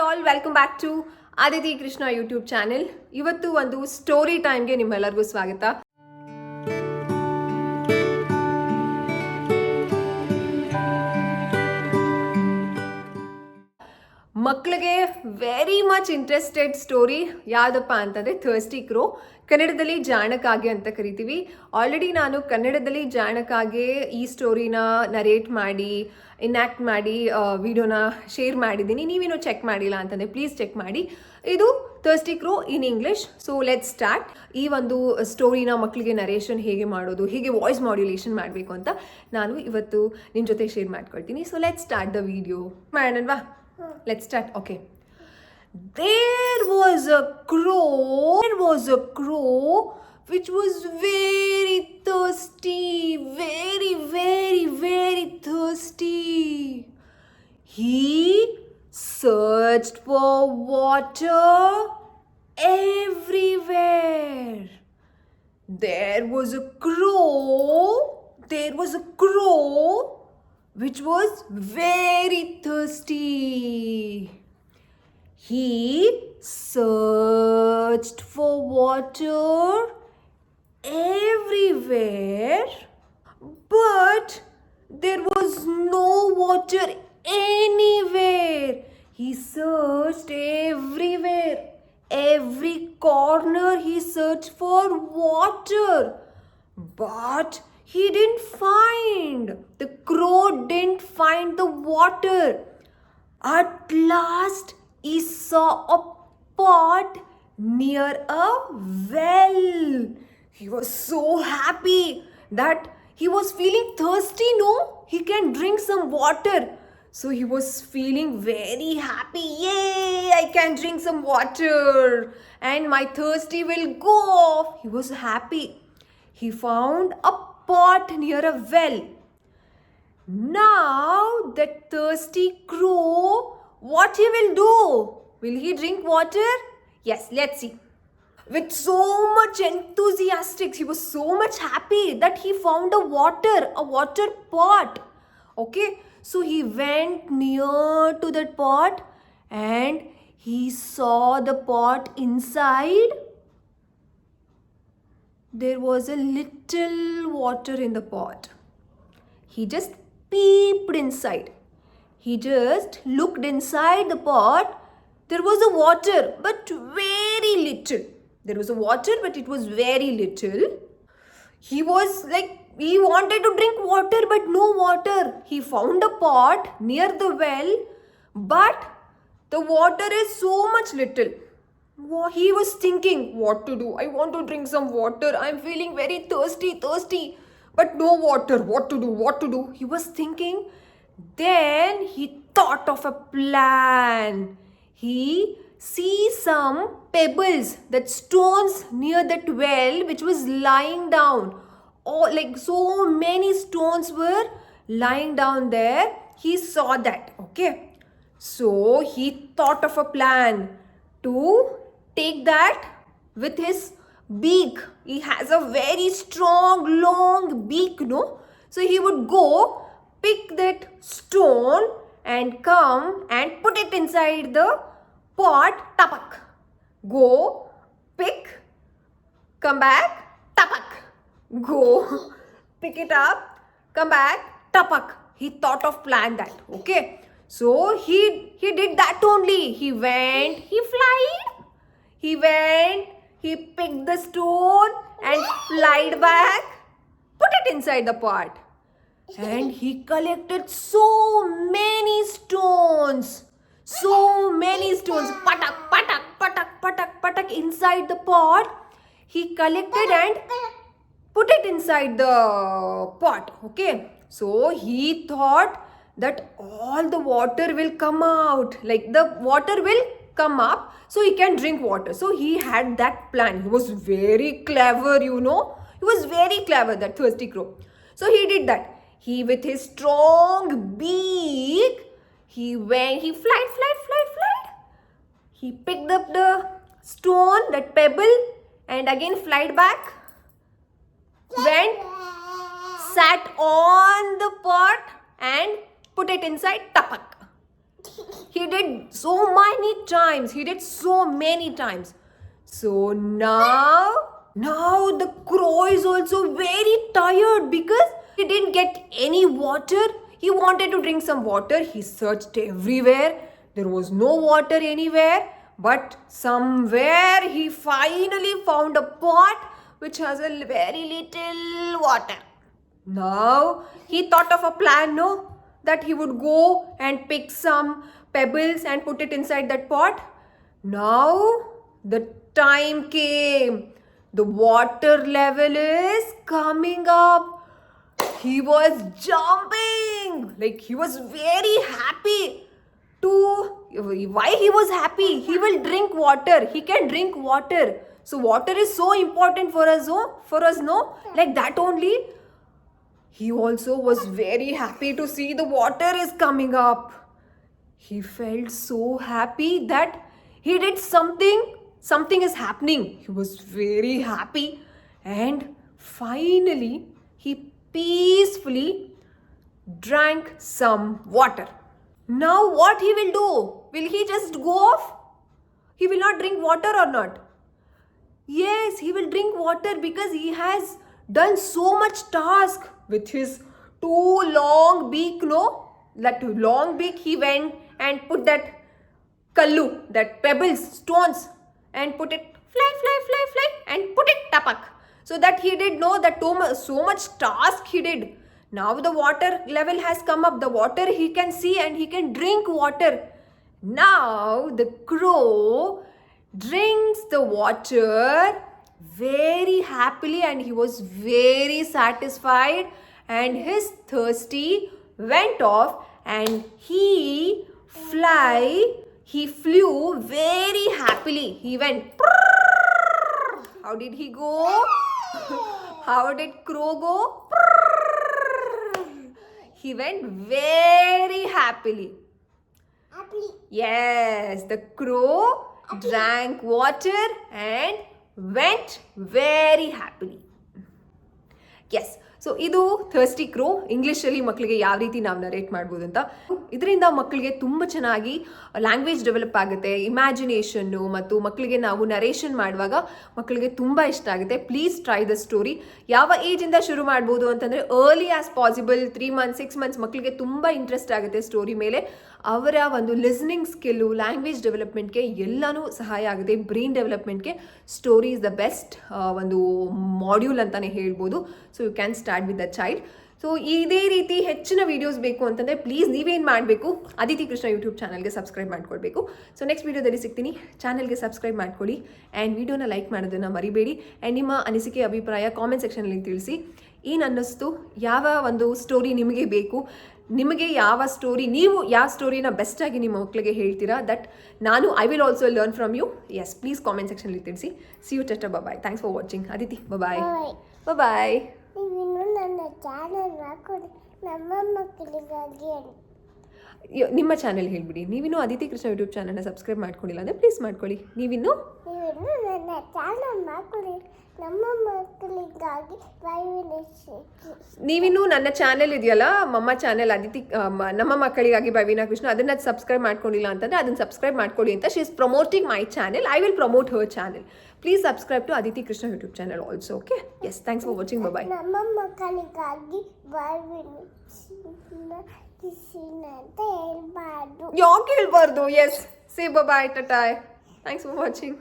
All welcome back to Aditi Krishna YouTube channel. ಇವತ್ತು ಒಂದು story ಟೈಮ್ಗೆ ನಿಮ್ಮೆಲ್ಲರಿಗೂ ಸ್ವಾಗತ. ಮಕ್ಕಳಿಗೆ ವೆರಿ ಮಚ್ ಇಂಟ್ರೆಸ್ಟೆಡ್ ಸ್ಟೋರಿ ಯಾವುದಪ್ಪ ಅಂತಂದರೆ ಥರ್ಸ್ಟಿ ಕ್ರೋ, ಕನ್ನಡದಲ್ಲಿ ಜಾಣಕಾಗೆ ಅಂತ ಕರಿತೀವಿ. ಆಲ್ರೆಡಿ ನಾನು ಕನ್ನಡದಲ್ಲಿ ಜಾಣಕಾಗೆ ಈ ಸ್ಟೋರಿನ ನರೇಟ್ ಮಾಡಿ ಇನ್ಯಾಕ್ಟ್ ಮಾಡಿ ವಿಡಿಯೋನ ಶೇರ್ ಮಾಡಿದ್ದೀನಿ. ನೀವೇನೋ ಚೆಕ್ ಮಾಡಿಲ್ಲ ಅಂತಂದರೆ ಪ್ಲೀಸ್ ಚೆಕ್ ಮಾಡಿ. ಇದು thirsty crow in English. So let start. ಈ ಒಂದು ಸ್ಟೋರಿನ ಮಕ್ಕಳಿಗೆ ನರೇಷನ್ ಹೇಗೆ ಮಾಡೋದು, ಹೇಗೆ ವಾಯ್ಸ್ ಮಾಡ್ಯುಲೇಷನ್ ಮಾಡಬೇಕು ಅಂತ ನಾನು ಇವತ್ತು ನಿಮ್ಮ ಜೊತೆ ಶೇರ್ ಮಾಡ್ಕೊಳ್ತೀನಿ. So let start the video. ಮಾಡೋಣವಾ? Let's start. Okay. There was a crow which was very thirsty, very thirsty. He searched for water everywhere. There was a crow which was very thirsty. He searched for water everywhere, but there was no water anywhere. He searched everywhere, every corner he searched for water, but he didn't find. The crow didn't find the water. At last, he saw a pot near a well. He was so happy that he was feeling thirsty, no? He can drink some water. So he was feeling very happy. Yay, I can drink some water and my thirsty will go off. He was happy. He found a pot near a well. Now that thirsty crow, what he will do? Will he drink water? Yes, let's see. With so much enthusiastic, he was so much happy that he found a water pot. Okay, so he went near to that pot and he saw the pot inside. There was a little water in the pot. He just peeped inside. He just looked inside the pot. There was a water, but very little. There was a water, but it was very little. He was like, he wanted to drink water, but no water. He found a pot near the well, but the water is so much little. He was thinking what to do. I want to drink some water. I'm feeling very thirsty, but no water. What to do? He was thinking. Then he thought of a plan. He sees some pebbles, that stones near that well which was lying down. Oh, like so many stones were lying down there. He saw that. Okay. So he thought of a plan to take that with his beak. He has a very strong, long beak, no? So he would go pick that stone and come and put it inside the pot. Tapak. Go, pick, come back, tapak. Go, pick it up, come back, tapak. He thought of plan that. Okay. So he did that only. He went, he flied. He went, he picked the stone and flied back, put it inside the pot. And he collected so many stones. Patak, patak, patak, patak, patak inside the pot. He collected and put it inside the pot. Okay. So he thought that all the water will come out. Like the water will come up so he can drink water. So he had that plan. He was very clever, you know. He was very clever, that thirsty crow. So he did that. He, with his strong beak, he went, he flied. He picked up the stone, that pebble, and again flied back. Went, sat on the pot and put it inside tapak. He did so many times. He did so many times. So now the crow is also very tired because he didn't get any water. He wanted to drink some water. He searched everywhere. There was no water anywhere. But somewhere he finally found a pot which has a very little water. Now he thought of a plan, no? That he would go and pick some pebbles and put it inside that pot. Now the time came. The water level is coming up. He was jumping. Like he was very happy. Why he was happy? He will drink water. He can drink water. So water is so important for us, no? Like that only. He also was very happy to see the water is coming up. He felt so happy that he did something. Something is happening. He was very happy. And finally, he peacefully drank some water. Now what he will do? Will he just go off? He will not drink water or not? Yes, he will drink water because he has done so much task with his too long beak, no? That long beak, he went and put that kallu, that pebbles, stones, and put it fly, and put it tapak. So that he did know that so much task he did. Now the water level has come up. The water he can see and he can drink water. Now the crow drinks the water very happily and he was very satisfied and his thirsty went off and he flew very happily. He went. How did he go? How did crow go? He went very happily. Yes, the crow drank water and went very happily. Yes. So ಇದು thirsty ಕ್ರೋ ಇಂಗ್ಲೀಷಲ್ಲಿ ಮಕ್ಕಳಿಗೆ ಯಾವ ರೀತಿ ನಾವು narrate ಮಾಡ್ಬೋದು ಅಂತ. ಇದರಿಂದ ಮಕ್ಕಳಿಗೆ ತುಂಬ ಚೆನ್ನಾಗಿ ಲ್ಯಾಂಗ್ವೇಜ್ ಡೆವಲಪ್ ಆಗುತ್ತೆ, ಇಮ್ಯಾಜಿನೇಷನ್ನು, ಮತ್ತು ಮಕ್ಕಳಿಗೆ ನಾವು ನರೇಷನ್ ಮಾಡುವಾಗ ಮಕ್ಕಳಿಗೆ ತುಂಬ ಇಷ್ಟ ಆಗುತ್ತೆ. Please try the story. ಯಾವ ಏಜಿಂದ ಶುರು ಮಾಡ್ಬೋದು ಅಂತಂದರೆ early as possible. 3 months 6 months ಮಕ್ಕಳಿಗೆ ತುಂಬ ಇಂಟ್ರೆಸ್ಟ್ ಆಗುತ್ತೆ ಸ್ಟೋರಿ ಮೇಲೆ. ಅವರ ಒಂದು ಲಿಸ್ನಿಂಗ್ ಸ್ಕಿಲ್ಲು, ಲ್ಯಾಂಗ್ವೇಜ್ ಡೆವಲಪ್ಮೆಂಟ್ಗೆ ಎಲ್ಲನೂ ಸಹಾಯ ಆಗುತ್ತೆ. ಬ್ರೈನ್ ಡೆವಲಪ್ಮೆಂಟ್ಗೆ ಸ್ಟೋರಿ ಇಸ್ ದ ಬೆಸ್ಟ್ ಒಂದು ಮಾಡ್ಯೂಲ್ ಅಂತಲೇ ಹೇಳ್ಬೋದು. So you can start with the child. So ಇದೇ ರೀತಿ ಹೆಚ್ಚಿನ ವೀಡಿಯೋಸ್ ಬೇಕು ಅಂತಂದರೆ ಪ್ಲೀಸ್ ನೀವೇನು ಮಾಡಬೇಕು, ಅದಿತಿ ಕೃಷ್ಣ ಯೂಟ್ಯೂಬ್ ಚಾನಲ್ಗೆ ಸಬ್ಸ್ಕ್ರೈಬ್ ಮಾಡ್ಕೊಳ್ಬೇಕು. ಸೊ ನೆಕ್ಸ್ಟ್ ವೀಡಿಯೋದಲ್ಲಿ ಸಿಗ್ತೀನಿ. ಚಾನಲ್ಗೆ ಸಬ್ಸ್ಕ್ರೈಬ್ ಮಾಡ್ಕೊಳ್ಳಿ ಆ್ಯಂಡ್ ವೀಡಿಯೋನ ಲೈಕ್ ಮಾಡೋದನ್ನು ಮರಿಬೇಡಿ. ಆ್ಯಂಡ್ ನಿಮ್ಮ ಅನಿಸಿಕೆ ಅಭಿಪ್ರಾಯ ಕಾಮೆಂಟ್ ಸೆಕ್ಷನಲ್ಲಿ ತಿಳಿಸಿ. ಏನು ಅನ್ನಿಸ್ತು, ಯಾವ ಒಂದು ಸ್ಟೋರಿ ನಿಮಗೆ ಬೇಕು, ನಿಮಗೆ ಯಾವ ಸ್ಟೋರಿ, ನೀವು ಯಾವ ಸ್ಟೋರಿನ ಬೆಸ್ಟಾಗಿ ನಿಮ್ಮ ಮಕ್ಕಳಿಗೆ ಹೇಳ್ತೀರಾ, ದಟ್ ನಾನು I will also learn from you. Yes, please comment ಸೆಕ್ಷನಲ್ಲಿ ತಿಳಿಸಿ. ಸಿ ಯು ಟೆಟ. Bye. Thanks for watching. Aditi bye. Bye. ನನ್ನ ಚಾನಲ್ ಹಾಕೊಂಡು ನಮ್ಮ ಮಕ್ಕಳಿಗಾಗಿ ನಿಮ್ಮ ಚಾನೆಲ್ ಹೇಳ್ಬಿಡಿ. ನೀವಿನ್ನೂ ಅದಿತಿ ಕೃಷ್ಣ ಯೂಟ್ಯೂಬ್ ಚಾನಲ್ನ ಸಬ್ಸ್ಕ್ರೈಬ್ ಮಾಡ್ಕೊಂಡಿಲ್ಲ ಅಂದರೆ ಪ್ಲೀಸ್ ಮಾಡ್ಕೊಳ್ಳಿ. ನೀವಿನ್ನೂ ನನ್ನ ಚಾನಲ್ ಹಾಕೊಳ್ಳಿ ನಮ್ಮ ಮಕ್ಕಳಿಗಾಗಿ. ನೀವಿನ್ನೂ ನನ್ನ ಚಾನೆಲ್ ಇದೆಯಲ್ಲ, ಮಮ್ಮ ಚಾನೆಲ್ ಅದಿತಿ ನಮ್ಮ ಮಕ್ಕಳಿಗಾಗಿ ಬೈವಿನಾ ಕೃಷ್ಣ, ಅದನ್ನು ಸಬ್ಸ್ಕ್ರೈಬ್ ಮಾಡ್ಕೊಂಡಿಲ್ಲ ಅಂತಂದರೆ ಅದನ್ನು ಸಬ್ಸ್ಕ್ರೈಬ್ ಮಾಡ್ಕೊಳ್ಳಿ ಅಂತ. She is promoting my channel. I will promote Har channel. Please subscribe to Aditi Krishna YouTube channel also. Okay? Yes, thanks for watching. Bye bye. ನಮ್ಮ ಮಕ್ಕಳಿಗಾಗಿ ಯಾಕೆ ಹೇಳ್ಬಾರ್ದು? Yes, say bye bye, tata. Thanks for watching.